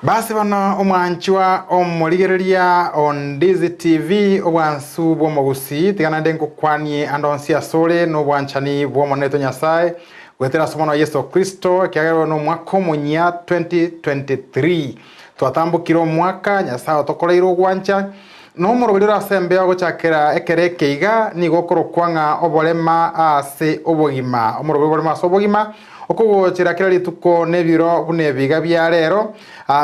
Basi bano omwanchwa omurigereria on Dizi TV obwansu bwomogusi tigana ndengukwanie andonsi asore no bwanchani bwomoneto nyasaye gwetera somono Yesu Kristo kiagero no mwaka omunya 2023 twatambukira omwaka nyasaye tokoreiro gwancha no murugirira asembe agochakera ekereke iga ni gokoro kwanga obolema ase obogima omurugirira obolema ase obogima okugochera kira lituko nebiro bunebiga bya rero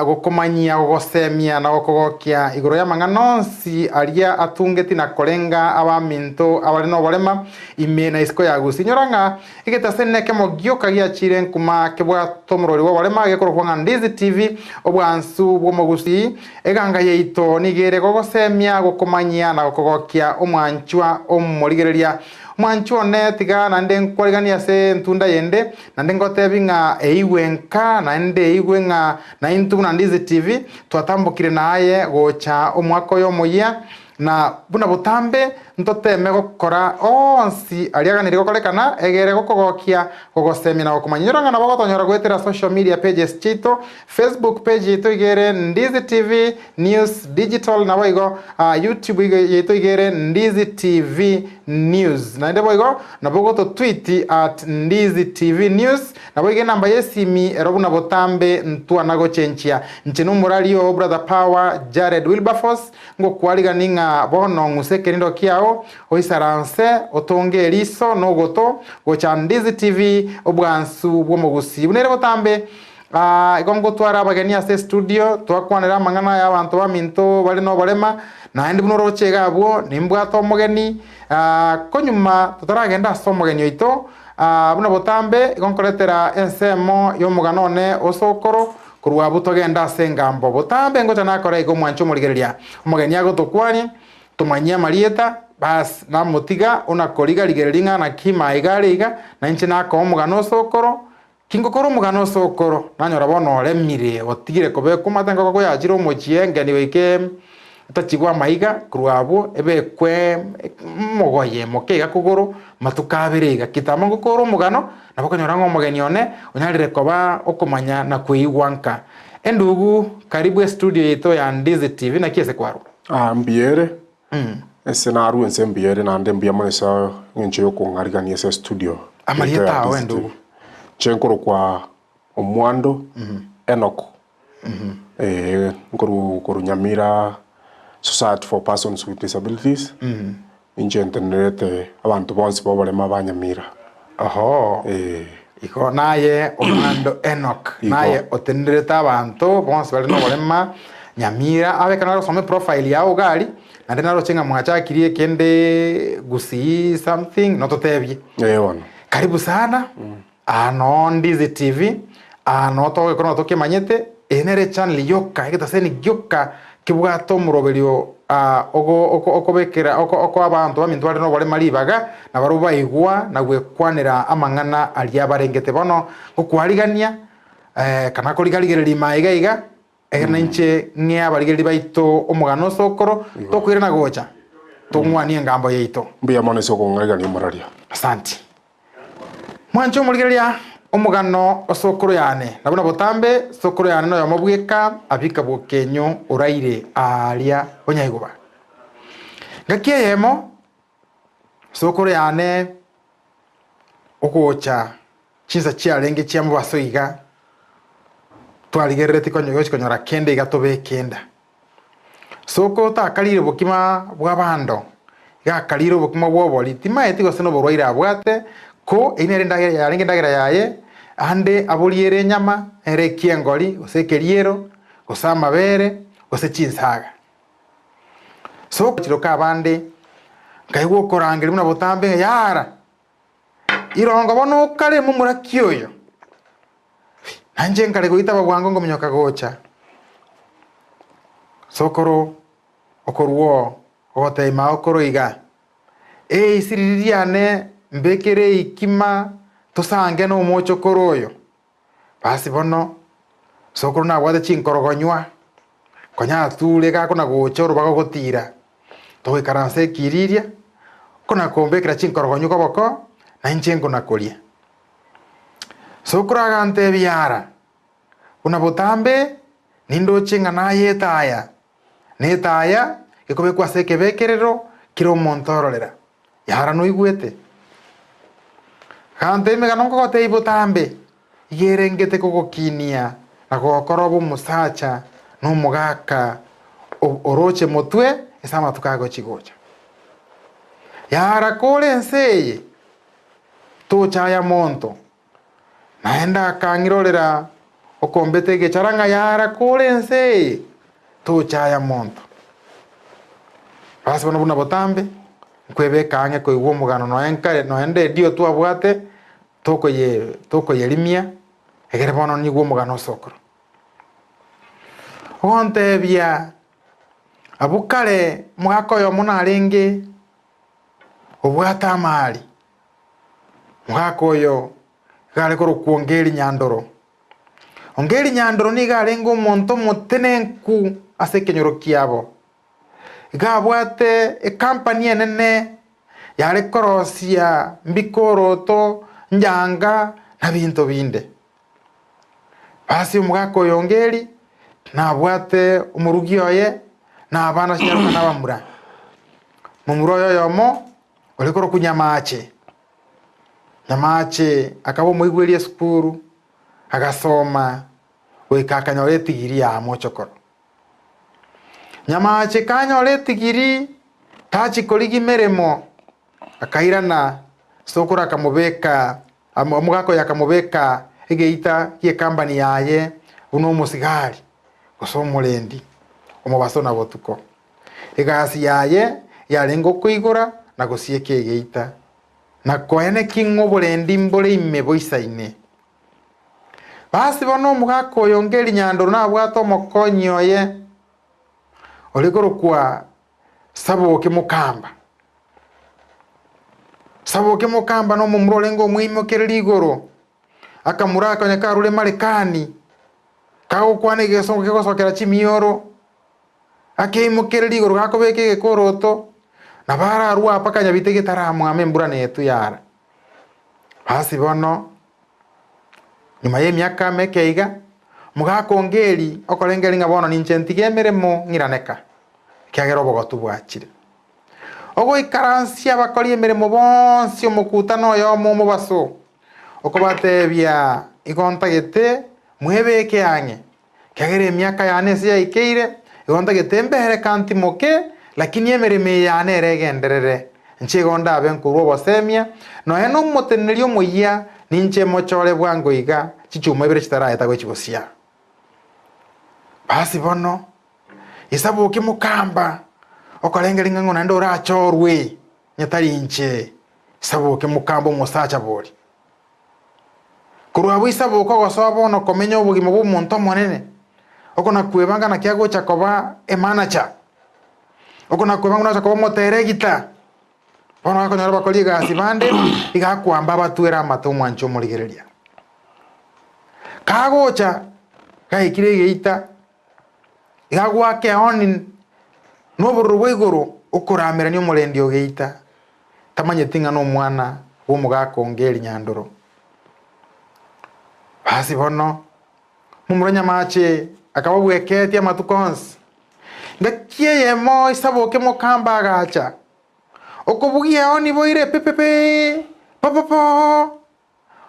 gokomanyia gosemia na gokogokia igoro ya manganonsi aria atungeti na kolenga abaminto abari no bolema imena isko ya gusinyoranga igetaseneke mogioka gia chire nkuma kebwa tomurori wa bolema gekoro kwanga Dizi TV obwansu bwomogusi eganga yeito nigere gogosemia gokomanyia na gokogokia omwanchwa omurigereria mwancho netiga nande nkwarigania se ntunda yende nande ngotebinga eiwenka nande eiwenga na intu na Dizi TV twatambukire naye gocha omwaka yo moya na buna butambe ntoteme gokora onsi aliaganire gokorekana egere gokogokia gogosemia na gokomanyiranga na bagotonyora gwetera social media pages chito Facebook page ito igere Dizi TV News Digital na boigo YouTube ito igere Dizi TV News na ndebo igo na bogoto tweet at Dizi TV News na boige namba yesimi erobuna botambe ntua nago chenchia nchenu muralio brother Power Jared Wilberforce ngo kwaliganinga bono nguseke nindo kiao oisaranse otonge eliso no goto gocha Dizi TV obwansu bwomogusi bunere botambe igongo twara abagenia se studio twakwanira mangana y'abantu baminto bali no bolema na ndi bunoro chegabo nimbwato omugeni konyuma tutaragenda somugeni oito buna botambe igonkoretera ensemo yomuganone osokoro kurwa butogenda sengambo botambe ngocha nakora igo mwancho murigereria omugeni agotokwani tumanyia marieta bas na mutiga una koliga ligeringa na kima igariga na inchi nako omugano sokoro kingokoro omugano sokoro nanyora bono remire otigire kobe kumatengo ko yachira omochienge ni weke tachigwa maiga kurwabo ebe kwe mogoye mokega kugoro matukabiriga kitamo ngokoro omugano nabakonyora ngomugeni one onyarire koba okomanya na kuigwanka endugu karibu studio yeto ya Dizi TV na kiese kwaro mbiere ese na aru ense mbiere na ndembia monesa ngenche yoko ngarigani ese studio amalieta wendu chenkoro kwa omwando Enoch nkoro Nyamira Society for Persons with Disabilities inje internet abantu bonse bobolema banyamira iko naye omwando Enoch naye otendereta abantu bonse bali no bolema Nyamira abekana some profile yao gali nande naro chenga mwachakirie kende gusi something nototebye wana karibu sana ano Dizi TV ano toge kono toke manyete enere channel yoka egetaseni gyoka kibwato muroberio okobekera oko abantu bamintu bali no bale maribaga na baruba igwa na gwekwanira amangana ali abarengete bono okwarigania kana koligaligeri maiga na inche ngea baligeri baito omugano sokoro tokwira na gocha tongwani ngambo yeito mbia moneso ko ngarigani muraria asante mwancho muligeria omugano osokoro yane nabona botambe sokoro yane no yamobweka abika bokenyo oraire alia onyaiguba ngakie yemo sokoro yane okocha chinsa chialenge chiamu basoiga twaligerere tikonyo yochi konyora kende igatobe kenda soko takalire bokima bwabando yakalire bokima bwoboli tima etigo seno borwaire abwate ko inere ndagira yaye ande aboliere nyama ere kiengoli osekeriero osama bere osechinsaga soko chiroka abande kaiwo korangere muna botambe yara irongo bono kale mumura kyoyo nanje nkale goita bagwango ngominyoka gocha sokoro okoruo oteima okoro iga isiririane mbekere ikima tosange no mocho koroyo basi bono sokoro na wade chinkorogonywa konya tule ga kona gocha rubago gotira towe karanse kiriria kona kombekera chinkorogonywa koboko na inchengo nakoria sokoro agante biara una botambe nindo chinga na yetaya netaya ikobe kwase kebekerero kiro montororera yara no igwete kante me ganonko gote ibotambe yerengete kogokinia na gokorobo musacha no mugaka oroche motwe esama tukago chigocha yara kole nseye tocha ya monto naenda kangirorera okombete gecharanga yara kole nseye tocha ya monto basi bana botambe kwebe kange ko igwo mugano no enkare no ende dio twabwate toko ye limia egere bono ni igwo mugano sokoro onte bia abukale mwako yo muna renge obwata mali mwako yo gale koro kuongeri nyandoro ongeri nyandoro ni gale ngo monto motenenku asekenyoro kiabo gabwate company enene yale korosia mbikoroto njanga na bintu binde basi umugako yongeri nabwate umurugi oye na abana shinyaruka nabamura mumuroyo yomo olikoro kunyamache nyamache akabo muigwerie skuru agasoma wikakanyore tigiri ya mochokoro nyamache kanyore tigiri tachi koligi meremo akairana sokora akamubeka omugako yakamubeka egeita kie company yaye uno musigari gosomurendi omubaso na botuko egasi yaye yarengo kuigora na gosieke egeita na koene kingo borendi mbore ime boisaine basi bono omugako yongeri nyandoro na bwato mokonyo ye oligoro kwa saboke mukamba no mumurolengo mwimokereri igoro akamuraka nyakarule Marekani kago kwane gesongo kegosokera chimioro akeimokereri igoro gakobeke gekoroto na bara arua paka nyabite gitaramu amembura netu yara basi bono nyuma ye myaka mekeiga mugakongeri okorengeri ngabono nincentige meremo ngiraneka kyagero bogotu bwachire ogo ikaransia bakori emeremo bonsi omukutano yo mu mubaso okobatebia igontagete mwebeke yange kyagere emyaka yanese yaikeire igontagete mbere kanti moke lakini emereme yane regenderere nche gonda abenkurwo bosemia no eno motenerio moyia ninche mochore bwango iga chichuma ibere chitaraeta gwechibosia basi bono isabuke mukamba okorengeri ng'ang'ona ndo rachorwe nyatarinche isabuke mukamba musacha bori kurwa isabuke gosoba bono komenya obugimo bw'omuntu monene okona kwebanga na kyago chakoba emanacha okona kwebanga na chakoba moteregita bono akonyara bakoli gasi bande igakwamba batwera amatumwa ncho murigereria kagocha kaikire geita igagwake oni noburu bwiguru ukuramira ni umurendi ogeita tamanye tinga no mwana wo mugako ngeri nyandoro basi bono mumuronya mache akababweketi amatukonsi ngakie yemo isaboke mukamba agacha okubugia oni boire pepepe popopo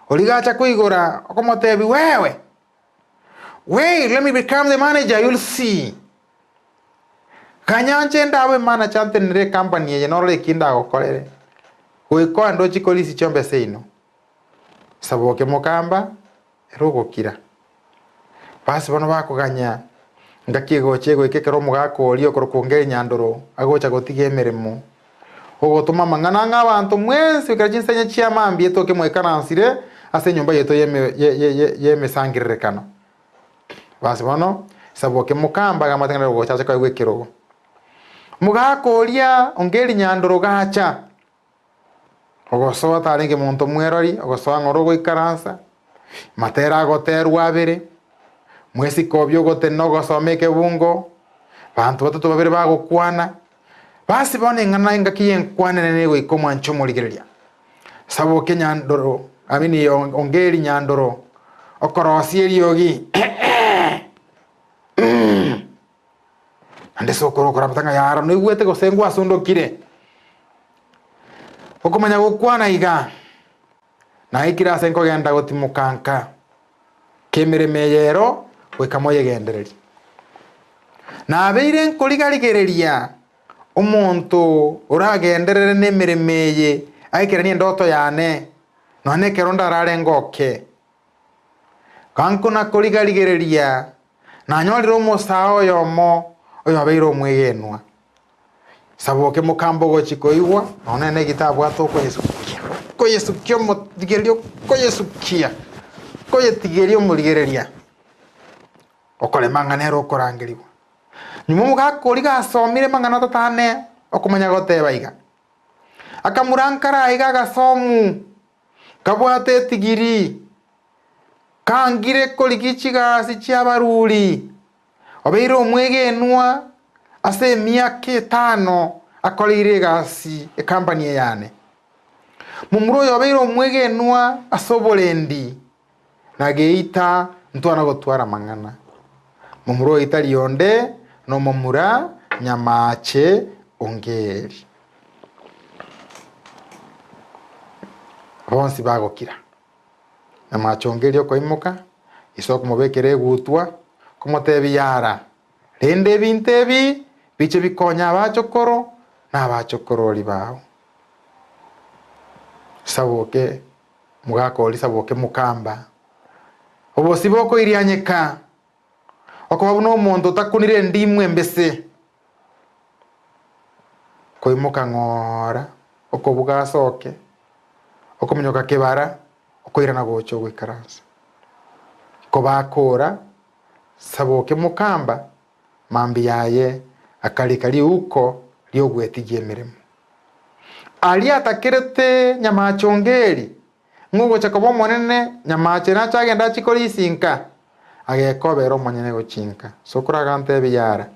oligacha kuigura okomotebi wewe wait, let me become the manager, you'll see. Kanyanche ndawe mana chante nire company ye norole kinda gokorere. Kuiko ando chikolisi chombe seino. Saboke mokamba erogo kira. Basi bono bakuganya ngakiego chego ikekero mugako olio korokongeri nyandoro agocha gotige emeremo. Ogotuma mangana ng'abantu mwensi bikarachinsanya chiamambi etoke mwekanansire ase nyumba yeto yeme sangirekano. Basi bono saboke mukamba gamatengera gochacha kwa gwekero mugako olia ongeri nyandoro gacha ogosoa tarenge muntu mwerori ogosoa ngoro goikaransa matera goterwa abere mwesi kobyo goteno gosomeke bungo bantu batatu babere bagokwana basi bono ngana ngakiye nkwanene nego ikomwa ncho murigereria saboke nyandoro amini ongeri nyandoro okorosi eriogi sokoro kora mutanga yaro no igwete gosengwa asundokire okomanya gukwana iga na ikira senko genda gotimukanka kemireme yero wekamoye gendereri na abeire nkorigarigeriria omonto oragenderere nemiremeye aikiranie ndoto yane none keronda rare ngoke kanko na korigarigereria na nyorire omusao yomo oyo abeire omwegenwa saboke mukambo gochikoigwa none ne gitabu atoko yesukia motigerio koyesukia koyetigerio murigereria okole manganero okorangeriwa nyuma mugakori gasomire mangana tatane okumanya goteba iga akamurankara iga gasomu kabwate tigiri kangire korigichi gasi chiabaruri obeire omwegenwa ase miaka 5 akorire gasi company yane mumuro yobeire omwegenwa asoborendi nageita ntwana gotwara mangana mumuro itari yonde no mumura nyamache ongeri bonsi bagokira nyamache ongeri okoimuka isoko mubekere gutwa komotebi yara rende bintebi biche bikonya abachokoro na abachokorori bao saboke mugakori saboke mukamba obosi boko irianyeka okobabu no muntu takunire ndimwe mbese koimuka ngora okobuga soke okomenyoka kebara okoirana gocho gwikaransa kobakora saboke mukamba mambi yaye akalikali uko liogwetigie mirimo ali atakirete nyamachongeri ngugo chakobo monene nyamache na chagenda chikori sinka agekobero monyene gochinka sokura gante biyara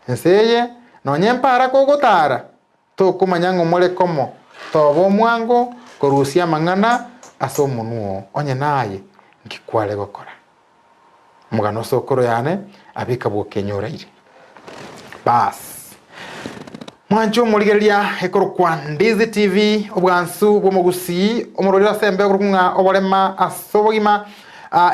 enseye nonyempara kogotara tokumanya ngomole komo tobo mwango korusia mangana asomunuo onye naye ngikwale gokora mugano sokoro yane abika bwokenyoraire bas mwancho murigeria ekoro kwa Ndizi TV obwansu bwomogusi omororera sembe okurunga oborema asobogima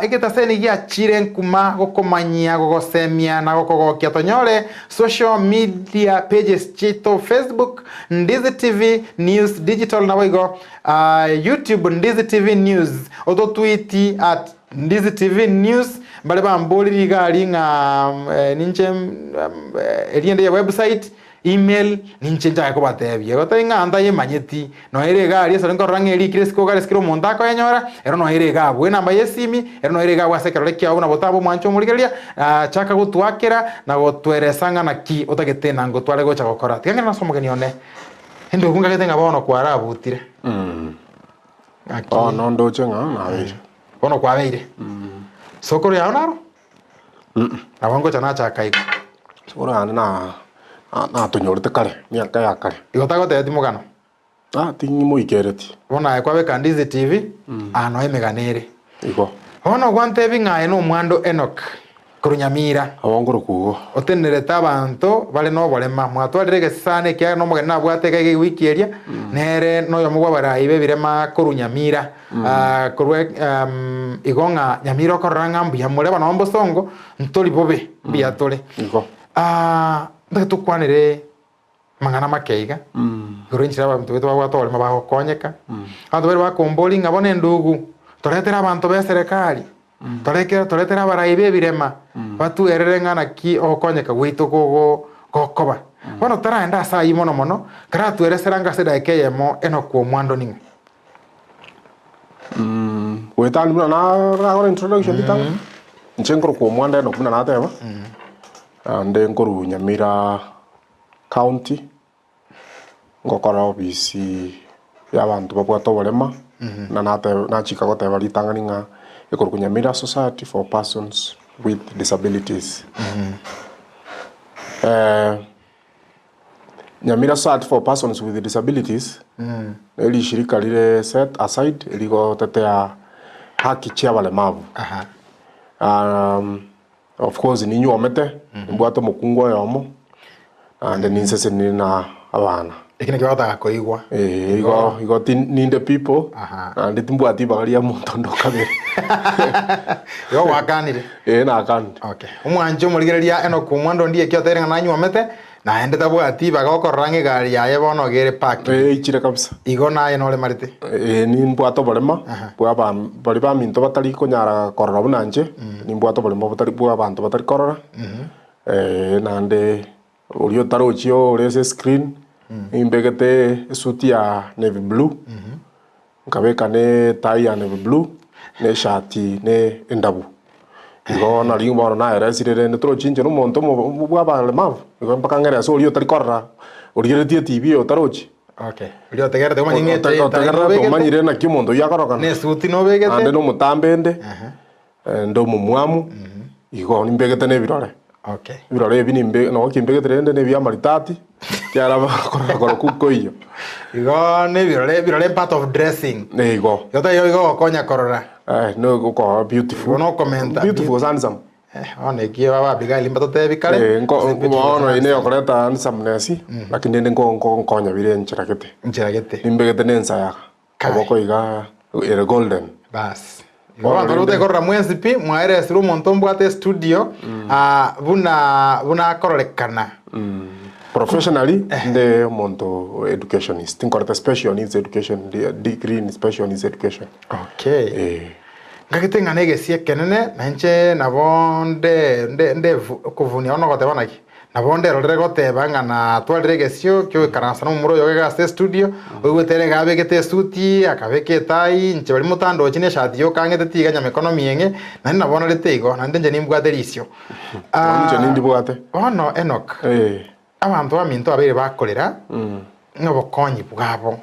egeta seni gia chire nkuma gokomanyia gogosemia na gokogokia tonyore social media pages chito Facebook Ndizi TV News Digital na wigo YouTube Ndizi TV News oto tweet at Ndizi TV News bale bamboli gali nga ninche eliende ya website email ninche ko batebye gotainga anda yemanyeti no erega ali so nkorangeri kiresiko gale skiro mondako yenyora ero no erega bwe namba yesimi ero no erega wasekero lekia una botabo mwancho murigeria chaka gutwakera na gotweresanga na ki otagetena ngo twale gocha gokora tiganga na somo genione endo kunga getenga bono kwara butire no ndo chenga na beire bono kwa beire sokoro ya onaro na wango chana chaka iko sokoro na tonyorete kare miaka ya kare igotagote yatimugano tingi muikereti bona kwa beka Ndizi TV no emeganere iko ono gwantebi ngaye no mwando Enoch kurunyamira abongoro kugo otenereta abantu bale no bolema mwatwarire gesane kya no mogena bwateka wiki eria nere no yo mugwa baraibe birema kurunyamira kurwe igonga nyamira koranga mbuya mureba no mbosongo ntori bobe biya tole iko tukwanire mangana makeiga urinchira abantu beto bagwatole mabaho konyeka abantu bari bakomboli ngabone ndugu toretera abantu be serikali toretera baraibe birema batu ererengana ki okonyeka gwito gogo gokoba bono taraenda sai mono kara tuereseranga seda ekeyemo eno kwa mwando ninga wetani muna na agora introduction bitanga nchenkoro kwa mwando eno kuna na teba ande nkoru Nyamira county ngokora obisi y'abantu babwata oborema na chika goteba litanganinga ekoro Nyamira Society for Persons with Disabilities Nyamira Society for Persons with Disabilities eli shirika lile set aside liko tetea haki chia balemavu of course ninyu omete mbwato mukungwa yomo and ninse na abana ikine kiwata koigwa igo ninde people and timbwati bagaria muntu ndokabere yo wakanire na kan okay umwanjo murigereria eno kumwando ndiye kyotere ngana nyumete na ende tabwati bagakorange gari yaye bono gere park ichire kabisa igo naye nole marite ni mbwato bolema bwa bali ba minto batari konyara korora bunanje ni mbwato bolema batari bwa bantu batari korora nande ulio tarochio ulese screen imbegete suti ya navy blue nkabeka ne tie ya navy blue ne shati ne endabu igo na ringo bono na era sirere ne tro chinje no monto mo bwa ba le mav igo mpaka ngere so ulio tari korora ulio tie tv o tarochi okay ulio tegere te manyingete to manyire na kimondo ya koroka ne suti no begete ande no mutambende ndo mumwamu igo nimbegete ne birore okay birore binimbe no kimbegete ende ne bya maritati Kiara bakora kuko iyo. Igo ne birole part of dressing. Ne igo. Yota yo igo konya korora. No uko beautiful. No comment. Beautiful handsome. One kia baba biga limba to bikale. Ono ine okoreta handsome nesi. Lakini nende konya bire nchirakete. Nchirakete. Nimbegete nensa ya. Kaboko iga ere golden. Bas. Igo ndote korora mwenzi pi mwaere siru montombo ate studio buna kororekana. Professionally, the monto educationist. Think of the special needs education, the degree in special needs education. Okay. Ngakite nganege kenene nanche nabonde kuvunia ono gote banaki. Nabonde rore gote banga na twalire gesio kyo karansa no muro yoga ste studio ogwetere gabe gete suti akabeke tai nche bali mutando chine shati yo kangete tiga nyame economy yenge nani nabona letego nande nje nimbwate risio. Nje ndibwate. Ono Enoch. Abantu baminto abere bakorera ngobokonyi bwabo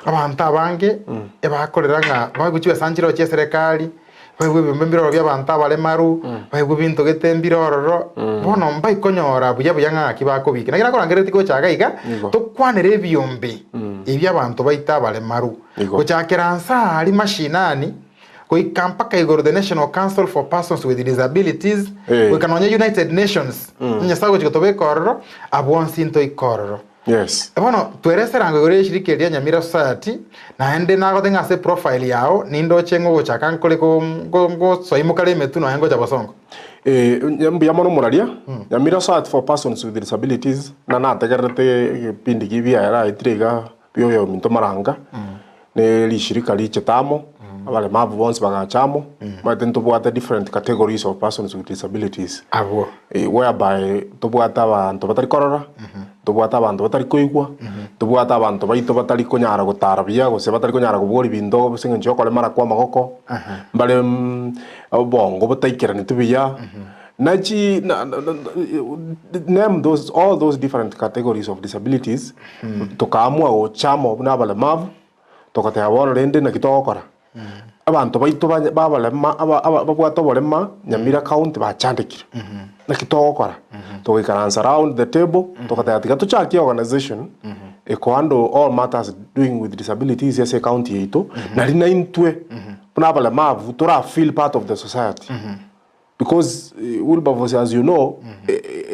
abantu abange ebakorera nga baguchiwe sanjiro che serikali bagwe bimbiro by'abantu abalemaru bagwe bintu getembirororo bono mbai konyora buya nga kibakobike nagira korangere tiko chagaiga tukwanere ebyombe eby'abantu baita abalemaru kuchakeransa ali mashinani mpaka igoro the National Council for Persons with Disabilities wekanonye United Nations nyasago chikotobe kororo abwonsinto ikororo yes bono twereserango igoro shirike lya Nyamira Society na ende nago tenga se profile yao nindo chengo gochaka nkole go soimukale metu no yango jabasongo mbya mono muraria Nyamira Society for Persons with Disabilities na tegerete pindi gibia era itriga byo minto maranga ne lishirika lichetamo abale mavu bonse bagachamo batento bwata different categories of persons with disabilities abo whereby to bwata abantu batari korora to bwata abantu batari koigwa to bwata abantu baito batari konyara gutara bya gose batari konyara kubori bindo singe njo kole mara kwa magoko bale bongo bataikira nitubiya nachi name those all those different categories of disabilities tokamwa o chamo na bale mavu tokate abona rende na kitokora abantu baito babalema babwato bolema Nyamira county bachandikira nakitokora tugikaransa around the table tukatayatika tuchaki organization ekwando all matters doing with disabilities yes county yeto nali na intwe bunabalema vutura feel part of the society because Wilberforce as you know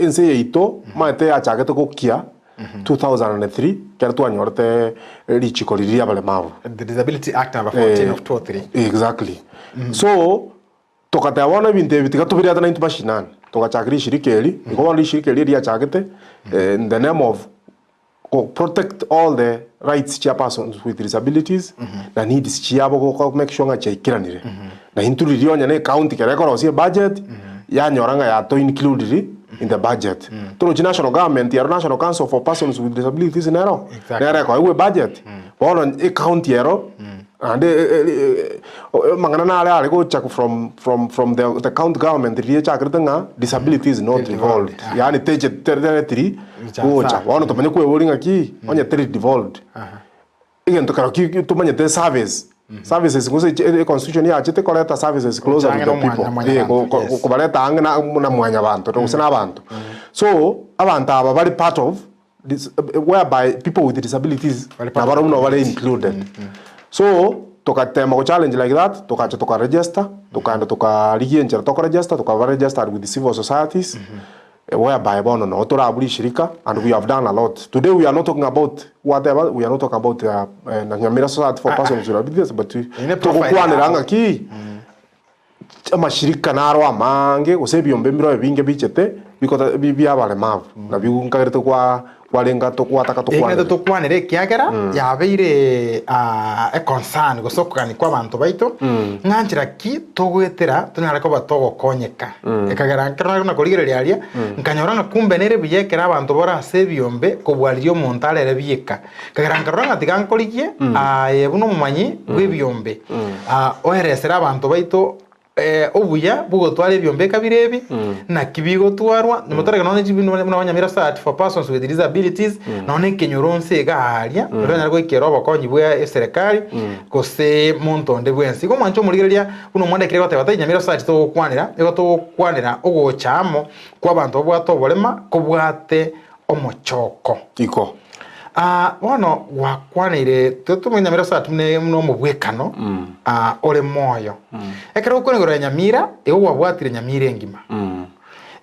ense yeto maite achake to kokia 2003 kertu anyorte lichiko liria balemavu the Disability Act number 14 of 2003 exactly so tokata wana binte bitika tubiri ata 90 bashinan tokachakiri shirikeli ngo shirikeli ria chakete in the name of protect all the rights cha persons with disabilities na needs chiabo ko make sure nga chaikiranire na inturi rionya ne county kereko rosie budget ya nyoranga ya to include in the budget. To the national government, the National Council for Persons with Disabilities in Ero. Exactly. We budget. On a county ero. And Mangana go check from the county government. The check disability is not devolved. Yani take territory. One of the many wearing a key on your territory devolved. Again to Karaki to manage service. Services because constitution ya chete koleta services closer to the people ko baleta angana na mwanya abantu to usana abantu so abantu aba very part of this whereby people with disabilities na baro no wale included so tokatema ko challenge like that toka register toka ligienja toka register with the civil societies whereby bono no turaburi shirika, and we have done a lot. Today we are not talking about whatever, we are not talking about Nyamira Society for Persons with Disabilities, but tukukwaniranga ki amashirika naro amange usebyombe mbiro binge bichete bikota bibya balemavu na biungagerete kwalenga tokwataka tukwanire kiagera yabeire a concern gusokani kwa bantu baito nganjira ki tugwetera tunyara ko batogokonyeka ekagera nkana na kurigereria aria nkanyoranga kumbe nere biyekera abantu bora sebyombe kubwalirio montalere biyeka kagera nkaranga tigankorigie yebuno mumanyi bwebyombe oheresera abantu baito obuya bugotwara ebyombe kabirebi na kibigo twarwa nimutaraga none jibino na Nyamira Society for Persons with Disabilities none kenyoronse gaharia rona rwo ikero bakonyi bwa serikali kose montonde bwensi ko mwancho murigereria uno mwande kirego tabata Nyamira Society to kwanira ego to kwanira ogochamo kwa bantu bwatobolema kubwate omochoko iko bono wakwanire tutumenya Nyamira Society no mubwekano ole moyo ekero kunegora Nyamira ego wabwatire Nyamira engima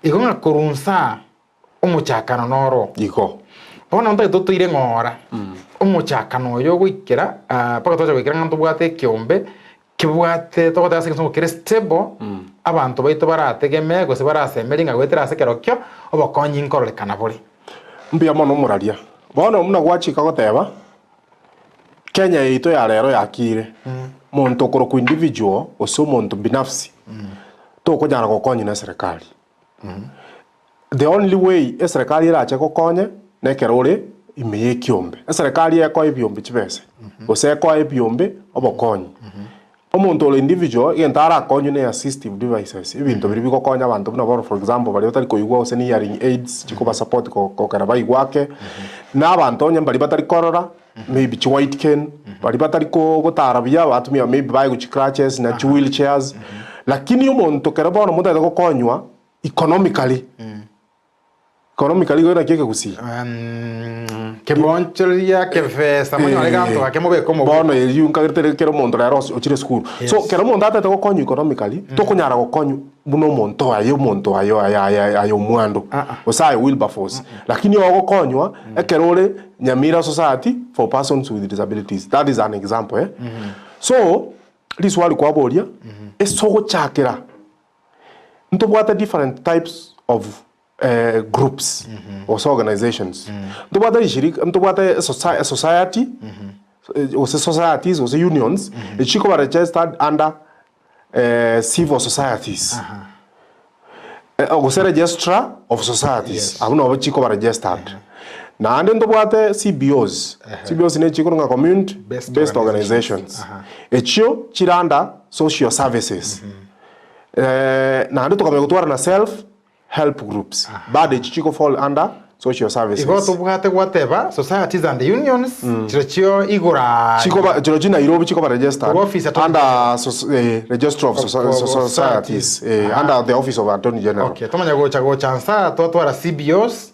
igonga kurunsa omuchakano noro iko bono nta tutuire ngora omuchakano yo gwikira paka toje gwikira ngantu bwate kiombe kibwate togota se kire stable abantu baito barategeme gose barasemeringa gwetera sekero kyo obakonyi nkorolekana buri mbia mono muraria bono muna gwachika goteba Kenya yito ya lero yakire muntu koro ku individual oso muntu binafsi to ko jara gokonyi na serikali the only way serikali irache gokonye nekerore imeye kiombe serikali yako ibyombe chibese oseko ibyombe obokonyi omuntu ole individual yentara konyu ne assistive devices ibintu biri bikokonya abantu bino for example bali batari koyugwa ose ni hearing aids chikuba support ko karabai gwake na abantu onye bali batari korora maybe white cane bali batari ko gotarabia batumia maybe bai guchi crutches na wheelchairs lakini umuntu kerabona muda gokonywa economically gona kike gusi keboncheria keve samanyo aleganto akemube como bono yunka gertere kero mondo la ros ochire school so kero mondo ata gokonyu economically to kunyara gokonyu buno monto ayo mwando osai Wilberforce lakini ogokonywa ekerore Nyamira Society for Persons with Disabilities. That is an example so this wali kwa boria esogo chakera ntobwata different types of groups or organizations. Ntobwata society or societies or unions chiko ba registered under civil societies. Or registrar of societies. Abuno chiko ba registered. Na ande ntobwate CBOs. CBOs ne chiko nga community based organizations. Echo chiranda social services. Na ande tokamenya gutwara na self help groups. Bade chichiko fall under social services. Igo tubwate whatever societies and unions chiro igora chiro jina Nairobi chiko ba registered under registrar of societies under the office of Attorney General. Okay, tomanya go chansa twatwara CBOs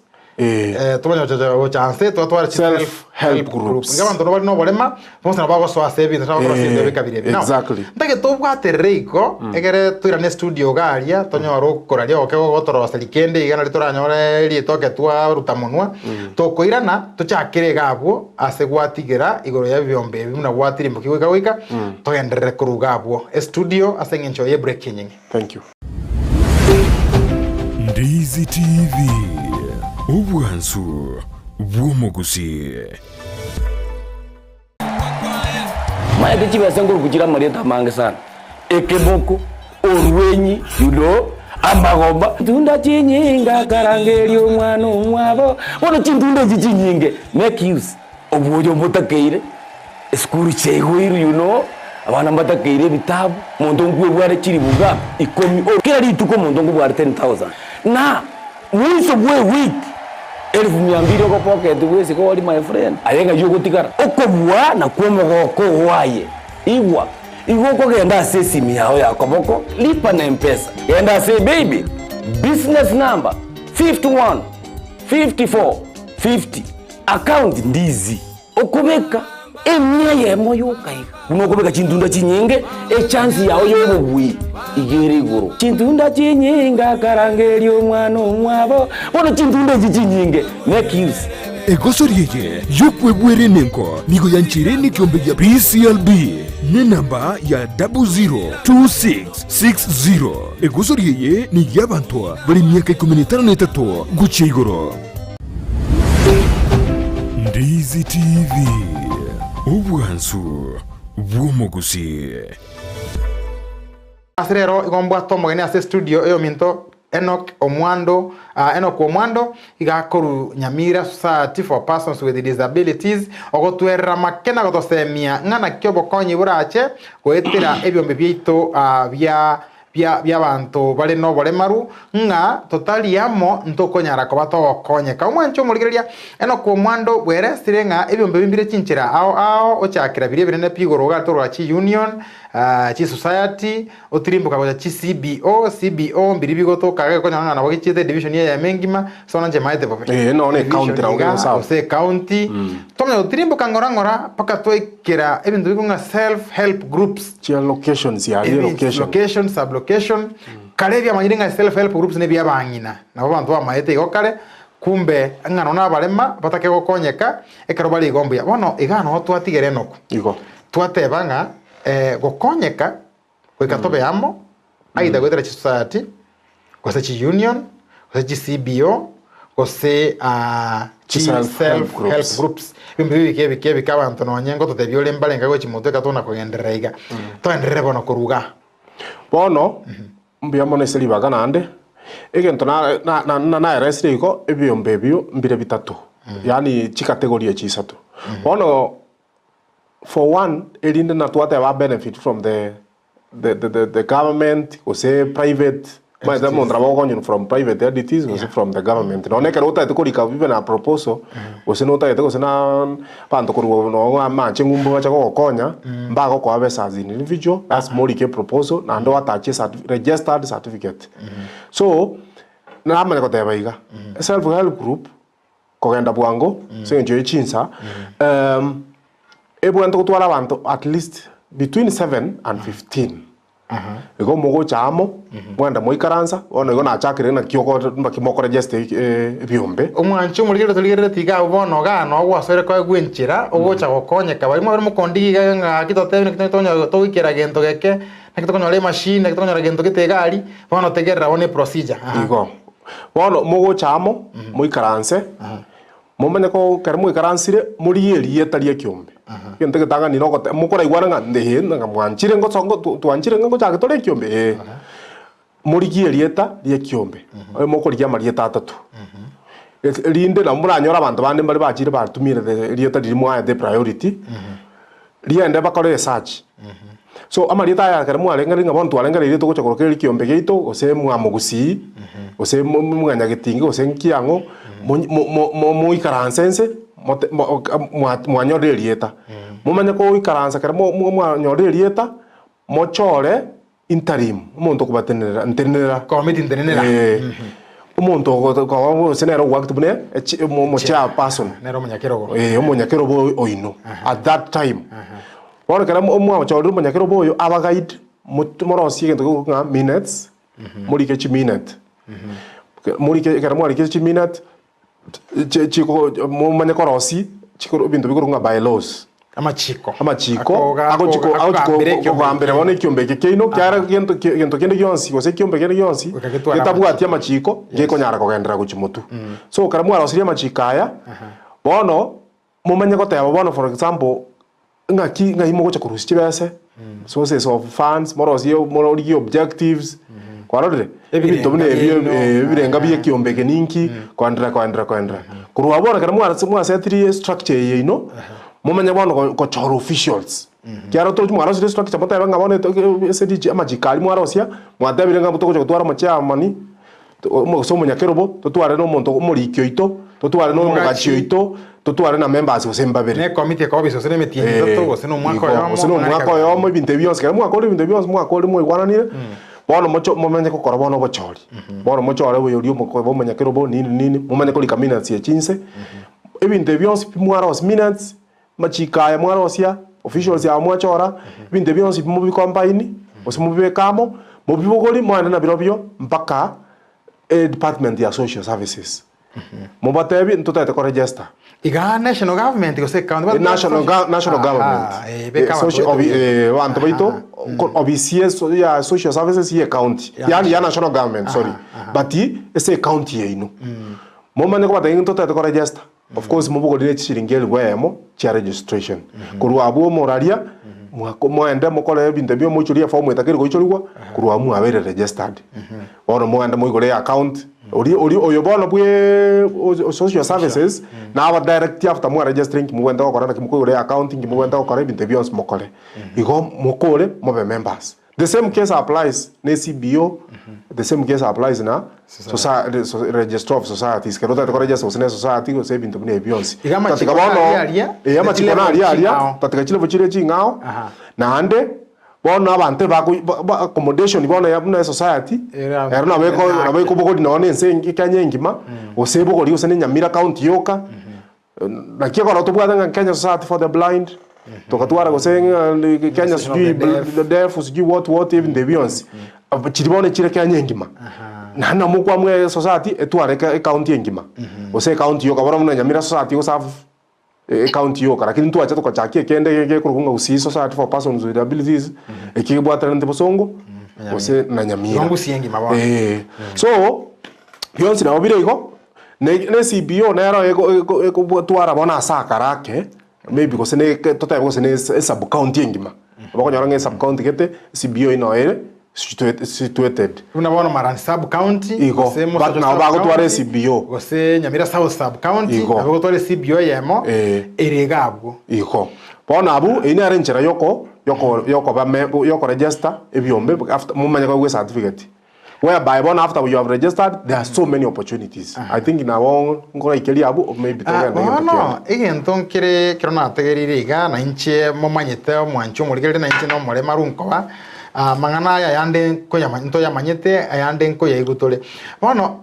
tomanya go chansa twatwara self help groups. Ngaba ndo bali no bolema pomsa na bago so asebi ndo ko sinde bekabire. Exactly. Ndage tubwate reiko egere twira ne studio garia tonyoro koraria okego gotoro selikende igana litoranyore litoke twa rutamunwa tokoirana tuchakire gabwo asegwatigera igoro ya byombe bimuna gwatiri mukigwika wika toyenderere kurugabwo studio asengencho ye breaking. Thank you. Ndizi TV ubwansu bw'omugusi maya kichibese nguru kuchira marieta mange sana ekeboko orwenyi amagomba tunda chinyinga karangeri omwana omwabo wono chintunda chinyinge make use obuyo mutakeire school chegwiru abana mbatakeire bitabu muntu ngwe bware chiri buga ikomi kila rituko muntu ngwe bware 10,000 na mwiso bwe week 1200 ko pocket wese ko wali my friend ayenga yugo tikara okobwa na kwomogoko waye igwa igoko genda sesimi yao ya koboko lipa na mpesa genda say baby business number 51 54 50 account ndizi okubeka emia yemo yokai uno kubeka chintunda chinyinge chance yao yobugwi igere iguru chintunda chinyinga karangeri omwana omwabo bono chintunda chinyinge ne kills egosorieye yokwebwere nenko nigo yanchireni kiombe ya PCLB ne namba ya 002660 egosorieye ni yabantu bari myaka 13 gucha iguru. Ndizi TV obwansu bwomogusi asirero igomba tomogene ase studio eyo minto Enoch Omwando igakoru Nyamira Society for Persons with Disabilities ogotwerera makena gotosemia ngana kyobokonyi burache goetera ebyombe byito bya bantu bale no bolemaru nga totali amo ntokonyara ko batokonyeka umwancho muligeria Enoch Omwando bwere sirenga ebyombe bimbire chinchira ao ochakira bire ne pigoro gatorwa chi union chi society otirimbuka kwa chi CBO mbiri bigoto kage konyana na bogichite division ya Mengima sona nje maite bobe no ne county ra sawa se county tomwe otirimbuka ngora paka toikira ebintu bikunga self help groups chi locations ya location sub location kale bya manyiringa self help groups ne bya bangina nabo bantu ba maite igokare kumbe ngano na balema batake gokonyeka ekero bali igombuya bono igano twatigere noko igo twatebanga gokonyeka kwikatobe amo aida gwetera chi society gose chi union gose chi CBO gose chi self help groups bimbi bikaba antono nyengo totebyole mbalenga gwe chimuto katona kugenderera toenderere bono kuruga bono mbia mone selibaga nande egento na resriko ebyombe byo mbire bitatu yani chi category chisatu bono for one elinde na twate ba benefit from the government or say private but the mon trabajo con from private entities or from the government no ne que rota ko lika vive na proposal o se nota ko se na panto ko no ma chingumbo cha ko konya mba ko ko as an individual as more ke proposal na ndo attach registered certificate so na amane ko teba iga self help group ko genda bwango se nje chinsa ebo ento kutwara abantu at least between 7 and 15 ego mogo chamo mwenda moikaransa ono ego na chakire na kyoko mbakimoko register byombe omwancho muligero tuligere tiga ubono gano gwasore kwa gwenchira ogocha gokonyeka bari mo kondiga nga kitotebe kitonyo togikera gento geke na kitonyo le machine na kitonyo gento kitegari bono tegerera one procedure igo bono mogo chamo moikaranse momene ko karimo ikaransire muri yeri yetari kyombe yente ketanga ni noko mukora igwana nga ndehe nga mwanchire ngo songo twanchire ngo chake tore kyombe muri yeri yeta rie kyombe mukora ya marieta atatu linde na muranyora abantu bande bari bachire batumire rieta ririmo aya the priority riende bakore research so amarieta ya karimo arenga ringa bontu arenga rieta ko chakoro keri kyombe geito ose mwamugusi ose mwanya gitingi ose nkiango mo ikaransense mwanyore rieta mumanye ko ikaransa kare mwanyore rieta mochore interim umuntu kubatenera ntenera committee ntenera umuntu ko senero wakati bune mo cha person nero munyakero umunyakero bo oino at that time wona kare mwachore umunyakero bo aba guide morosi gento nga minutes muri ke chi minute muri ke kare mwari ke chi minute chiko mumanye korosi chiko bintu bikurunga bylaws amachiko ako bambere bone kyombe keino kyara gento kende yonsi gose kyombe kende yonsi getabwati amachiko gekonyara kugendera kuchimutu so karamu arosiria amachikaya bono mumanye koteba bono for example ngahimo gocha kurusi chibese sources of funds morori objectives kwarore ebintu bine birenga bye kyombe keninki kwandra kuruwa bona karamu arasetri structure yeino mumenya bono ko choro officials kyaro to mwaro sire structure bota banga bone SDG amajikali mwaro sia mwadabire nga mutoko gutwara machamani mo so munyakerobo totware no muntu umurikyo ito totware no mugachyo ito totware na members osemba bere ne committee ko biso sene metiendo to gose no mwako yomo binte byonse kare mwako binte byonse mwako ri mwiwananire bono mocho mumenye ko kora bono bochori bono mochore bo yori mo munyakerobo nini mumenye ko likamina cie chinse ebinte byonse mwaro minutes machika ya mwarosia officials ya mwachora binde byonsi mubi combine osimubi kamo mubibogoli mwana na birobyo mpaka department ya social services mubatebi ntutete ko register iga national government go se county national government social wanto baito obcs ya social services ya county yani ya national government sorry but ese county yino momane ko batengi ntutete ko register of course mubugo dire chiringeli gwemo cha registration kurwa abo moraria mwende mukole binde byo muchuria form etakiri goichorwa kurwa mu abere registered ono mwende muigore account ori oyo bono bwe social services na aba direct after mu registering mu wenda okora na kimukore accounting mu wenda okora binde byo mukole igo mukore mobe members. The same case applies na CBO, the same case applies na society, registrar of societies. Kero tata register usine society go se bintu bine bionsi. Tatika bono, ama chikona alia, tatika chile bochire chingao. Na ande bono abante ba accommodation bono ya na society. Era na weko boko dinone nse Kenya ngima, osebo ko liyo sene Nyamira county yoka. Na kieko na tobwa Kenya Society for the Blind. Tokatwara go saying Kenya sijui the deaf sijui what even the Beyonce chiribone chire Kenya ngima na mukwa mwe society etware county ngima ose county yo kabara muna Nyamira society go serve county yo lakini tu acha tukachakie kende kurunga usi society for persons with disabilities ekibwa talent bosongo ose na Nyamira ngo siyengima ba so Beyonce na obire iko ne CBO na ero eko twara bona sakarake maybe because ne tota because ne sub county ngima abakonyora nge sub county kete CBO ino ere situated unabona marani sub county semo but na bago tware CBO gose Nyamira south sub county bago tware CBO yemo erigabwo iko bona abu ine arenchera yoko register ebyombe after mumanya kwa certificate whereby bona after you have registered there are so many opportunities. I think in our ngora ikeli abu maybe no egento kiro na tegerire iga na inche momanyete mwancho murigerire na inche no more marunkoba mangana ya yande ko yamanto yamanyete ayande nko yaigutore bono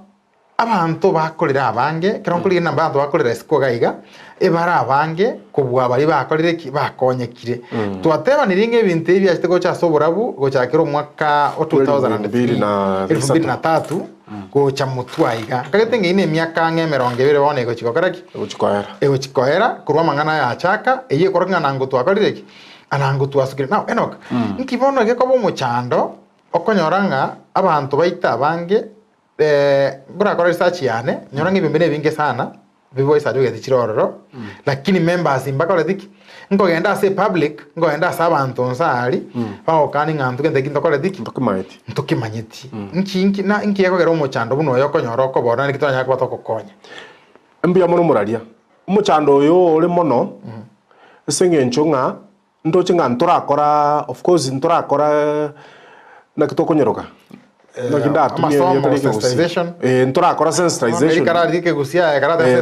abantu bakorera abange kiro nkuri na abantu bakorera esiko gaiga ebara abange kubwa bari bakorire bakonyekire twateba niringe ibintu bya kitego cha soburabu go cyakiro mwaka 2003 go cha mutwaiga kagitenge ine myaka ngemeronge bone go chikokaraki ego chikoera kurwa mangana ya chaka eye koranga nango twakorire ki anango twasukire now enok nkibono ge ko bo muchando okonyoranga abantu baita abange bura kora research yane nyorangi bimbene binge sana bibo isa joge tichirororo lakini members imbaka letiki ngo genda se public ngo genda sa abantu nsari bawo kani ngantu kende kindo kora diki ntokimanyeti nki na nki yako gero muchando buno yoko nyoroko bona nikitanya kwa tokokonya mbia mono muraria muchando yo ole mono senge nchonga ndochinga ntorakora of course ntorakora na kitokonyoroka sensitization ntorakora sensitization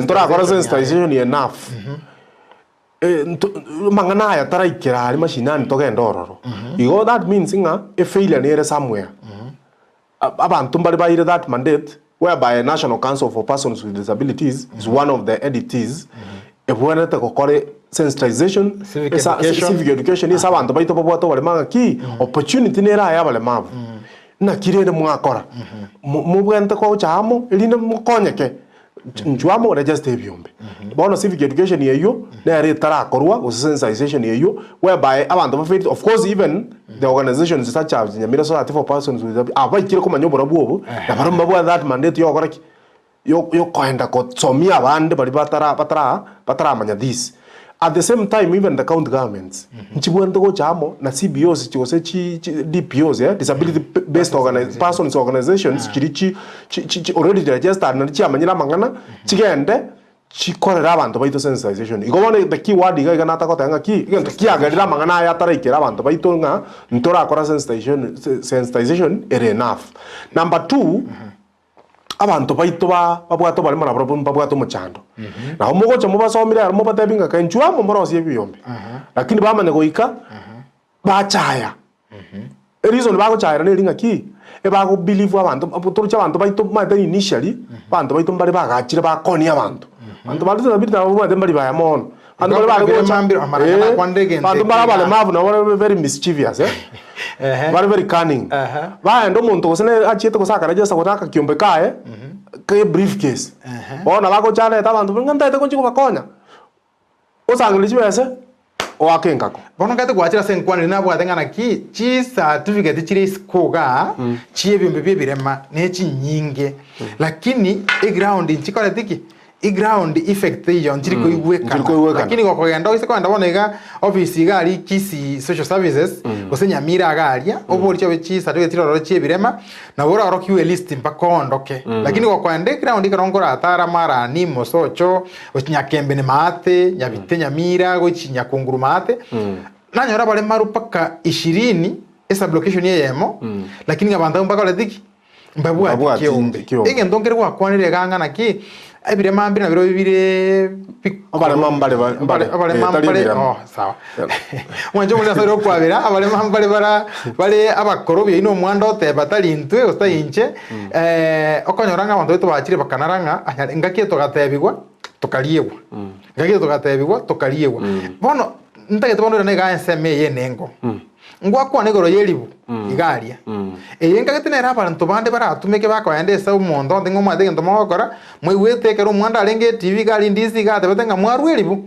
ntorakora sensitization enough mangana ya taraikira ari mashinani togenda ororo igo that means nga a failure near somewhere abantu mbali bayire that mandate whereby National Council for Persons with Disabilities is one of the entities ebwana te kokore sensitization civic education is abantu baito babwato bale manga ki opportunity nera ya bale mabu na kirere mwakora mubwente ko chamo elinde mukonyeke njwamo register byombe bono civic education yeyo na re tarakorwa sensitization yeyo whereby abantu bafite of course even the organizations such as Nyamira Society for Persons with Disabilities abakire ko manyobora bwobo na barumba bwa that mandate yo koraki yo koenda ko somia abande bali batara manya this. At the same time, even the county governments, nchibwende go chamo na CBOs chikose DPOs, disability based persons organizations chirichi already registered na chiamanyira mangana chigende chikorera abantu baito sensitization. Igobone the key word iga nata ko tanga ki agarira mangana ya tarekera abantu baito nga ntora akora sensitization ere enough. Number 2, abantu baito babwato bali mara babwato muchando na umugocha mubasomira arimo batabinga kanchwa mu morosi yebiyombe lakini bamane goika bachaya reason bago chaya ne ringa ki e bago believe abantu aputurucha abantu baito mate initially abantu baito mbali bagachira bakoni abantu bali zabita bamate mbali bayamon andu bale gocha andu bale mavu na very mischievous very cunning baenda muntu gusene achiete gusaka register gutaka kiombe kae ke briefcase bona bagochana eta bantu ngandete konchi kubakonya usangili chibese wakengako bono ngate gwachira senkwanire nabo atengana ki chi certificate chiri skoga chi ebyombe byebirema ne chinyinge lakini ground nchikore tiki ground effect iyo nchiri koigwekana lakini gokogenda ise kwenda bonega office gari kisi social services osenya mira garia obori cyo chi certificate roro chi ebirema na bora oro kiwe list mpaka ondoke lakini gokwende ground ikarongora atara mara ni mosocho ochinya kembe ne mate nyabitenya mira gochinya kunguru mate nanyora bale maru paka 20 esa blockation yemo lakini ngabanda mpaka letiki mbabwa kiombe ige ndongere gwakwanire gangana ki ebire mambire na biro bibire abale mambale oh sawa mwanjo muri asoro kwabira abale mambale bale abakoro bye ino mwando te batali ntwe osta inche okonyoranga abantu beto bachire bakanaranga ngakie togatebigwa tokaliegwa ngakie togatebigwa tokaliegwa bono ntagete bono ne ga nseme ye nengo ngwakwa negoro yelibu igaria eyenga getenera abantu bande baratumeke bakoyende sa umondo ndingo mwade ngento mokora mwiwete umwanda alenge TV gali ndizi gate betenga mwaru elibu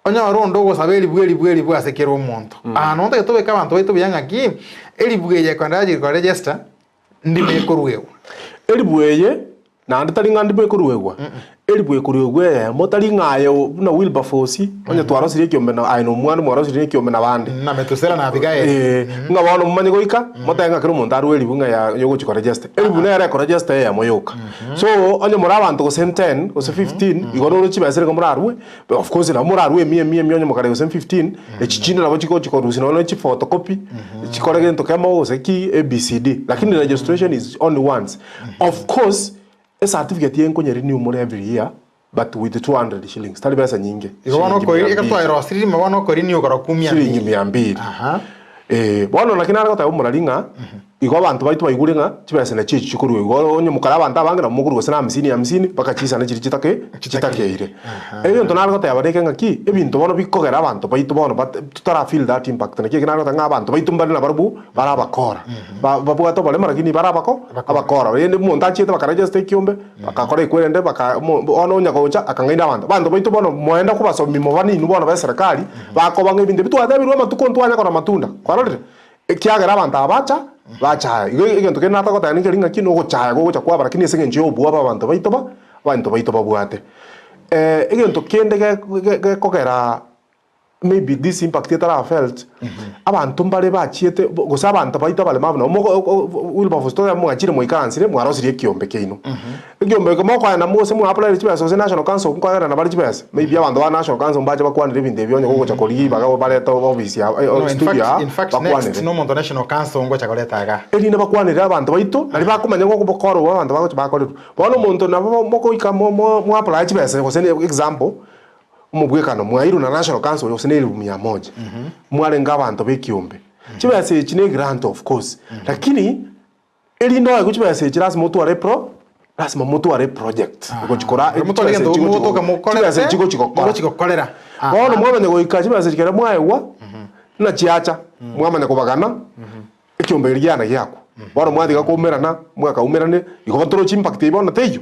onya rondo go sabeli bweli asekero umondo nonte tobeka abantu beto byanga ki elibu ye kwanda ko register ndime koruwewa elibu ye na nditari ngandi bwe koruwewa elibu ye koruwewa motari ngayo na Wilberforce onya twarosirie kiombe na aino mwana mwarosirie kiombe na bande na metusera na bigaye ngabona mumanye goika motenga kero muntu ari elibu nga ya yogo chiko register elibu na ya register ya moyoka so onya muri abantu go 10 go 15 igoro chibasere ko muri arwe of course na muri arwe mie onyo mukare go 15 echichina nabo chiko rusina no chi photocopy chikorege ntokema ose ki ABCD lakini registration is only once of course a certificate yenko nyeri new more every year but with the 200 shillings tali pesa nyingi igono ko ikato ero siri mabano ko rini ukara 10 shilingi 200 aha bono lakini ariko tayo muralinga igo abantu baitu baigurenga chibese na chichi chikuru igo onye mukara abantu abangira mukuru gose na 50 paka chisa na chiri chitakeire eyo ntona ariko tayo bareke ngaki ebintu bono bikogera abantu baitu bono tutara feel that impact na kigina ariko tanga abantu baitu mbali na barubu barabakora babuga to bale marakini barabako abakora yende muntu achite bakaraje kiombe bakakora ikwende baka ono nya gocha akangaida abantu baitu bono moenda kubasomi mobani ni bono ba serikali bakobanga ebintu bitu adabirwa matuko ntwanya kora matunda kwarore kiagera abantu abacha bacha igento kena ta kota ninge ringa kino gocha gocha kwa bara kini senge njo bua abantu baito babuate igento kende ge kokera maybe this impact that I felt abantu mbale bachiete gosa abantu baito bale mavuna Wilberforce to mu achire mu ikansire mu arosirie kiombe keino kiombe ko moko na mose mu apply chibesa so national council ko kwagera na bali chibesa maybe abantu ba national council mbaje bakwanire binde byonye gocha koli baga bale to office ya studio in fact next no national council ngo chakoleta aga elina bakwanire abantu baito nali bakumanya ngo kubokoro abantu bago bakore bono muntu na moko ikamo mu apply chibesa ko sene example umubwekano mwairu na national council yoseneli 100 mwalenga abantu bekiombe chibase chine grant of course lakini elindo ayo chibase chiras mutu are lazima mutu are project ko chikora chibase chiko kolera bono mwamanya go ikachibase chikera mwaewa na chiacha mwamanya kubagana ekiombe lyana yako bono mwathika kumerana mwaka umerane igotoro chimpact ibona teyo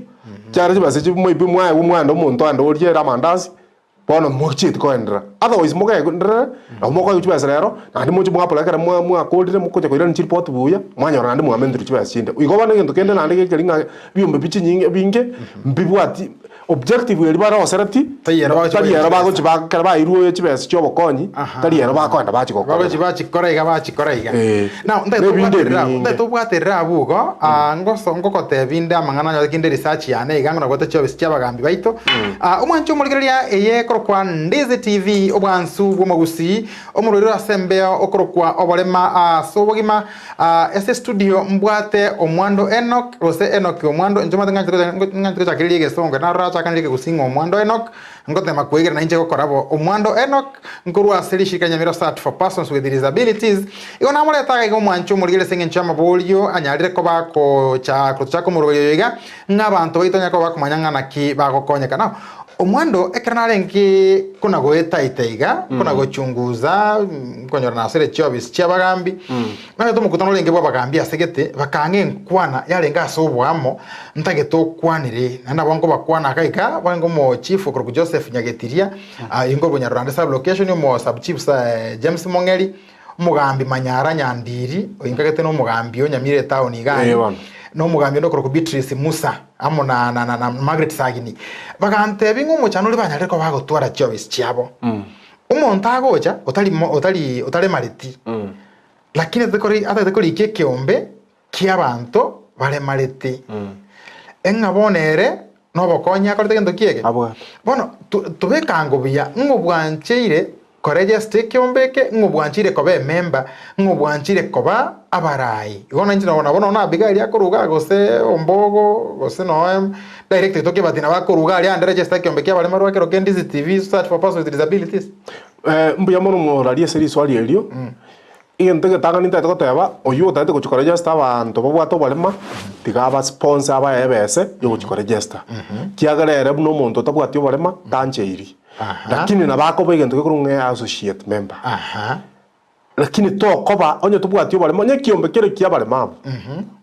cyara chibase chimwe mwaewa mwando muntu ando oliera mandazi bono mochit ko endra otherwise moga endra no moga chibasa rero nandi mochi mwapola kara mwa koldire mukoje ko iran chipot buya mwanyora nandi mwamendru chibasa chinde ugo bana ngento kende nandi keringa biyombe bichi nyinge binge mbibwati objective yari bara oserati tayera bago chiba kara iruo chibasa chobo konyi tayera bako anda bachi ko bachi koraiga now ndeto bwaterera bugo ngoso ngokote binda mangana nyo kinde research yane igangona gote chobisi chabagambi baito umwancho muligeria eye korokwa Ndizi TV obwansu bwomagusi omurorero asembea okorokwa obalema sobogima ese studio mbwate omwando Enoch rose Enoch omwando njoma ngantiro chakirige songa na racha kanike kusinga omwando Enoch ngotema kwegera na inje gokorabo omwando Enoch nkorwa serishika Nyamira Start for Persons with Disabilities igona moretaga igo mwancho murigere senge nchama bolio anyarire ko bako cha kuchako murugo yiga ng'abantu baitonya ko bakumanyangana ki bagokonyeka na omwando ekenarenki kuna goeta itaiga kuna gochunguza konyora na sere chobis chabagambi na to mukutano lenge bwa bagambi asegete bakange nkwana yalenga asobwamo ntage to kwanire na bongo bakwana kaika bango mo chief okuru Joseph Nyagetiria ingo Bunyarwanda sub location mo sub chief James Mongeri umugambi Manyara Nyandiri oyingagete no mugambi onyamire town igani no mugambi no kuru Beatrice Musa amo na Margaret Sagini bagante bingo mo chanuli banyare ko bagotwara chobis chiabo umuntu agocha utali mariti lakini atakori kiombe kiabantu bale mariti engabonere no bokonya korete gendo kiege bono tubekango biya ngobwancheire koregister kiombeke ngobwanchire kobe member ngobwanchire koba abarai igona njina bono na bigali akoruga gose ombogo gose no direct toke batina bakoruga ali and register kiombeke abale marwa kero Kendizi TV Start for Persons with Disabilities mbuya mono moraria seri swali elio igente getanga nita tokoteba oyu otate gochukora register abantu babwato balema tigaba sponsor aba ebese yo gochukora register kiagerere buno omonto tabwatio balema tancheiri lakini nabako begento kurunge associate member lakini to koba onye tubwatio balema onye kiombe kere kia balema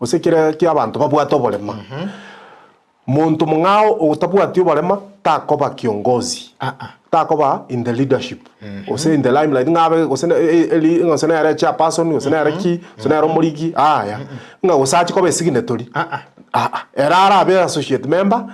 usekere kia abantu babwato balema muntu mungao utabwatio balema ta koba kiongozi takoba in the leadership ose in the limelight ngabe gosene eli ngosene ara cha person gosene ara ki gosene ara murigi aya nga gosachi kobe signatory era be associate member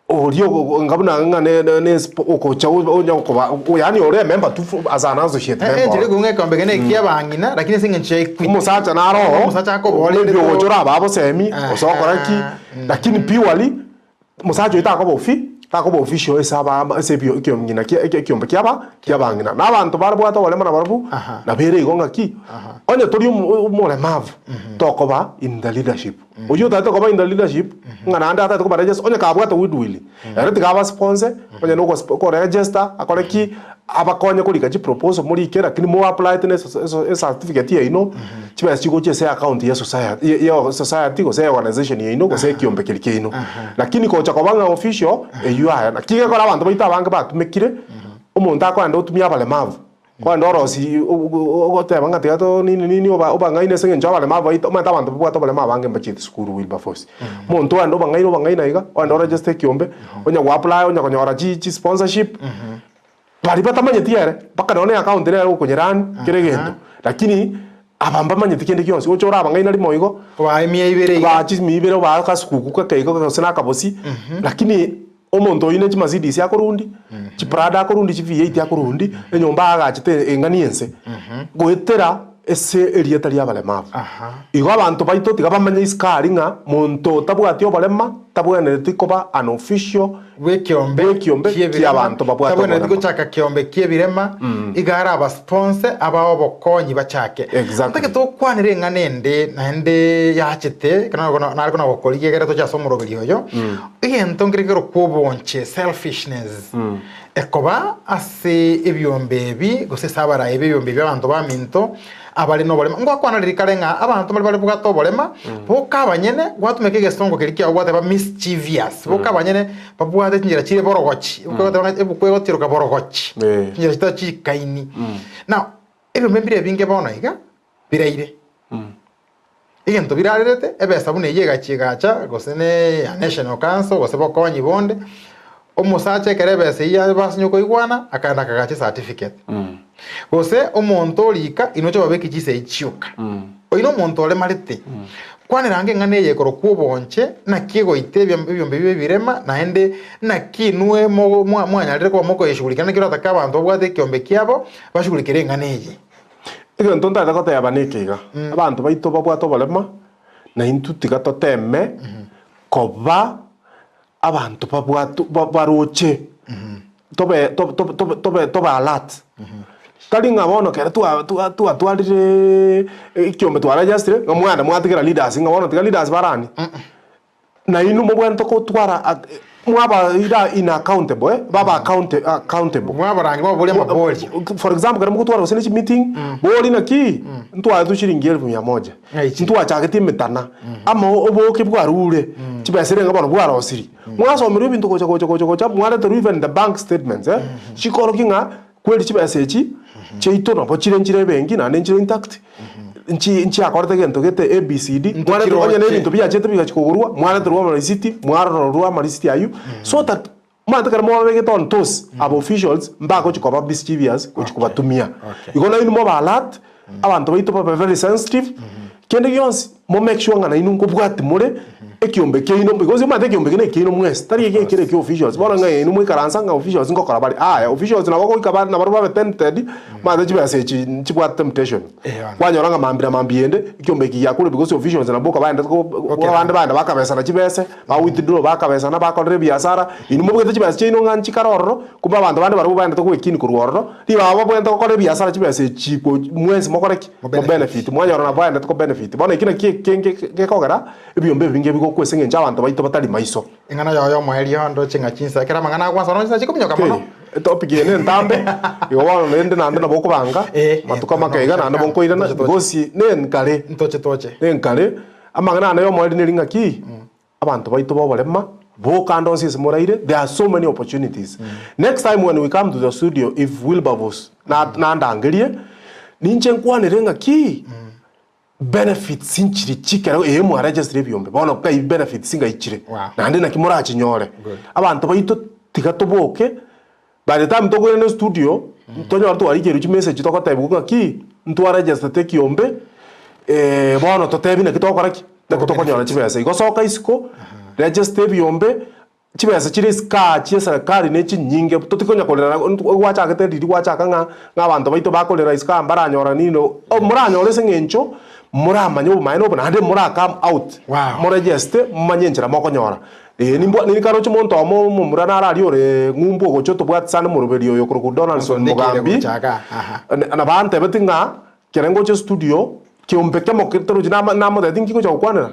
orio ngabuna ngane okocha onyo koba yani ore member tu as an associate member jire gunge kombe gene kia bangina lakini singe chai umusacha naro umusacha ko bole ndio ojora babo semi osokora ki lakini piwali musacha itakoba ofi takoba official esaba esebio kiomnyina kiombe kiaba kiabangina nabantu barabwato bale mana barabu na bere igonga ki onye tori umole mavu tokoba in the leadership oyo tato koba in the leadership ngana anda tato koba register onye kabwato widwili era tigaba sponsor onye no ko register akore ki abakonye kulika chi proposal muri kera kini mo apply tene certificate ye ino chiba chigo chese account ya society go say organization ye ino go say kiombe kelike ino lakini ko chakobanga official you are na kige kola abantu baita banga batumekire umuntu akwanda utumia bale mavu kwanda orosi ogote banga teato nini obanga ine senge njabale mavu baita mata abantu bwato bale mavu bange mbachite school Wilberforce muntu ando banga ina iga wanda register kiombe onya wa apply onya konyora chi sponsorship bari batamanyetiere baka none account rero ukonyerani kire gendo lakini abamba manyeti kende kyonse ochora abanga ina limo igo wa emia ibere ba chi mi ibere ba kasuku kakaigo kakosena kabosi lakini omonto ine chimazidi isi akorundi chiprada akorundi chiv8 akorundi enyomba agachite enganiense goetera ese erieta ria balemavu igo abantu baito tigabamanya iskari nga muntu tabwatio balema tabwenete koba an official wekiombe kia abantu babwato balema tabwenete gochaka kiombe kiebirema igara aba sponsor aba obokonyi bachake take to kwanire nganende naende yachete kana nariko na bokorige gere to chasomorogerio yo igento ngirigero kubonche selfishness ekoba ase ebyombe bi gose sabara ebyombe by'abantu baminto abali no bolema ngo akwana lirikarenga abantu bali bwato bolema boka banyene gwatumeke gesongo kirikia gwate ba mischievous boka banyene babwate njira chire borogochi ukwete bana ebukwego tiruka borogochi njira chitachi kaini now ebyombe bire binge bona iga bireire igento birarete ebesa bune yega chigacha gose ne national council gose bokonyi bonde omusache kerebese ya basinyuko igwana akanda kagache certificate gose omonto lika inocho babeki chise ichiuka oino monto ole marite kwane range ngane yekoro kubonche na kigo itebya byombe birema na ende na kinwe mwanyarire kwa moko yeshugulikana kiro atakaba abantu bwate kiombe kiabo bashugulikire ngane ye ego ntonda takota yabanekiga abantu baito babwato balema na intutika toteme koba abantu babwato baroche tobe alert kali ngabono kera tu atwalire ikiombe twara jastre ngamwana mwatikira leaders ngabono tika leaders barani na inu mubwento ko twara mwaba ira inaccountable baba accountable mwabarangi mwabulia maboli for example kama mtu waro sene meeting boli na ki mtu athu shilingi 1,100 mtu achagete mitana ama oboke bwarure chibasire ngabana bwaro siri mwasomero bintu kocha mwara to even the bank statements chikoro kinga kweli chibasechi cheito no bochire bengi na nenchire intact nchi akorete gento gete ABCD mwara to onye nebintu bya chete bya chikogurwa mwara to rwa receipt mwara rwa receipt ayu so that mwata kara mwa bege ton tos abo officials mbako chikoba mischievous kuchikubatumia ikona inu mo balat abantu baito ba very sensitive kende yonsi mo make sure ngana inu nkobwati mure ekiombe keino because mwata ekiombe kene keino mwes tari yeke kire ki officials bona nga inu mwe karansa nga officials ngokora bari officials na bako ikabari na barba tented mwata chiba sechi chibwat temptation kwanyora nga mambiende ekiombe ki yakure because officials na boka baende ko banda bakabesa na chibese ba withdraw bakabesa na bakorere biasara inu mo bwete chibese chino nga nchikaroro kuba abantu bande baru baende ko ekini kurororo ti baba bwende ko korere biasara chibese chiko mwezi mokoreki mo benefit mwanyora na baende ko benefit bona ikina ke kogera ebiombe binge bigo kwesenge nja abantu baito batali maiso ingana yoyo mweli hondo chinga chinsa kera mangana kwa sono chinsa chikumnyoka mono topic ene ntambe iwano nende nande na boko banga matuka makaiga nande bonko ira na gosi ne nkare toche ne nkare amangana na yo mweli ne ringa ki abantu baito bobolema boka ndonsi semuraire there are so many opportunities next time when we come to the studio if Wilberforce na ndangerie ninche nkwane renga ki benefits inchiri chikera mu register byombe bona kai benefits singa ichire nande na kimura chinyore abantu baito tigatoboke by the time togwe no studio tonyo artu arike ruchi message to kota ibuka ki ntu register te kiombe bona to tebi na kitokora ki na kitokonyora chibesa igosoka isiko register byombe chibesa chiri ska chiesa kari ne chinyinge tutikonya kolera wacha gate didi wacha kanga ngabantu baito bakolera iska mbaranyora nino muranyora sengencho muramanya umaino bona hande mura come out murejeste manyenjera mokonyora ni karo chimonto mo murana ari ore ngumbu gochoto bwatsana muruberio yo kuru Donaldson Mugambi na bante betinga kerengo che studio kiombeke mo kitero jina na mo dadingi ko chakwana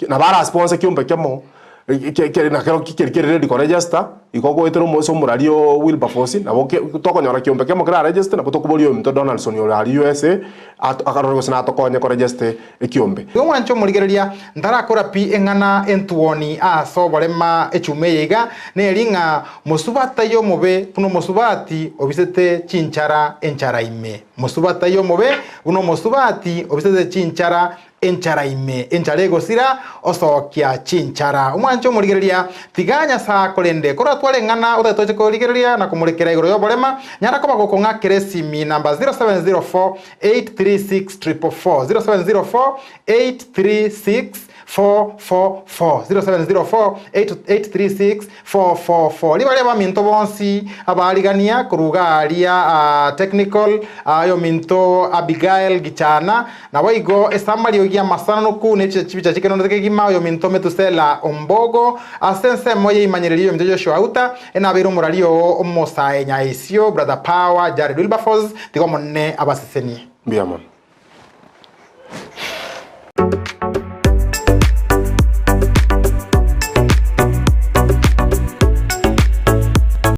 na bara sponsor kiombeke mo na kero kikere ready ko register ikoko etero mo so murario Wilberforce na boke tokonyora kiombeke mo kra register na botokubolio mto Donaldson yo ari USA akaroro sina tokonya ko register ekiombe ngwancho murigereria ndarakora pi engana entuoni aso borema echumeyega ne ringa musubata yo mobe kuno musubati obisete chinchara enchara ime musubata yo mobe uno musubati obisete chinchara enchara ime enchara egosira osokia chinchara umwancho murigereria tiganya sa kolende kora twale ngana utatoche ko rigereria na kumurekera igoro yo borema nyara ko bako nga keresimi number 0704 836 0704 836 444 0704 836 444 libaleba minto bonsi abaligania kurugaria technical ayo minto Abigail Gichana na waigo esamali ogia masana no ku ne chibicha chikeno ndeke gima ayo minto Metusela Ombogo asense moye imanyererio mtejo shwauta ena biro murario omosae nyaisio brother power Jared Wilberforce tigomonne abaseseni biamon